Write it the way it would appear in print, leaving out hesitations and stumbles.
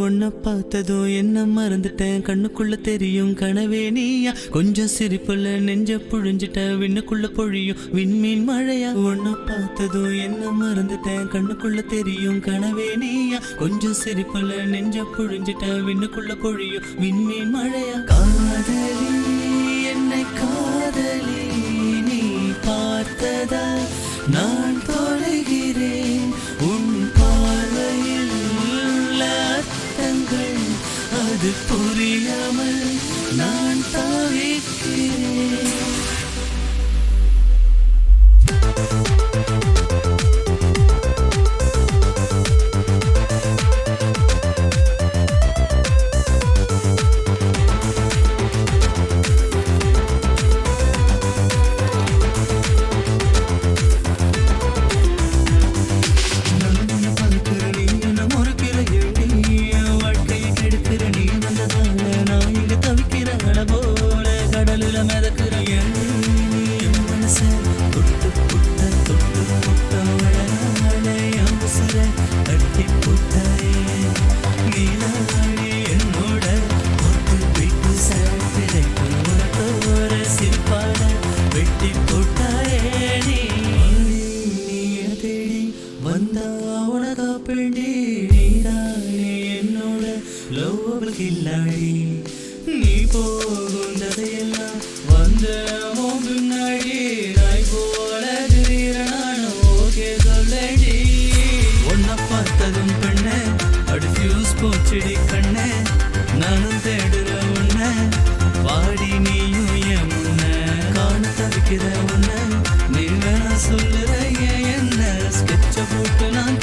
உன்னை பார்த்ததும் என்ன மறந்துட்டேன், கண்ணுக்குள்ள தெரியும் கனவே நீயா. கொஞ்சம் சிரிப்புல நெஞ்ச புழிஞ்சிட்ட, விண்ணுக்குள்ள பொழியும் விண்மீன் மழையா. உன்னை பார்த்ததும் என்ன மறந்துட்டேன், கண்ணுக்குள்ள தெரியும் கனவே நீயா. கொஞ்சம் சிரிப்புல நெஞ்ச புழிஞ்சிட்ட, விண்ணுக்குள்ள பொழியும் விண்மீன் மழையா. காதலி என்னை காதலி நீ பார்த்ததா நான் தொலைகிறேன். உன் பார்வையில் அர்த்தங்கள் அது புரியாமல் நான் தவிக்கிறேன். நீ போகும் ததையெல்லாம் வந்த முன்னாடி நாய் போல திடீரெனானும் ஓகே சொல்லடி. உன்னை பார்த்ததும் பெண்ணே அடி ஃபியூஸ் போச்சுடி கண்ணே, நானும் தேடுற உன்னை வாடி நீயும் என் முன்ன. காண தவிக்கிற உன்னை நீ வேணா சொல்லுற என்ன ஸ்கெட்ச போட்டு நான்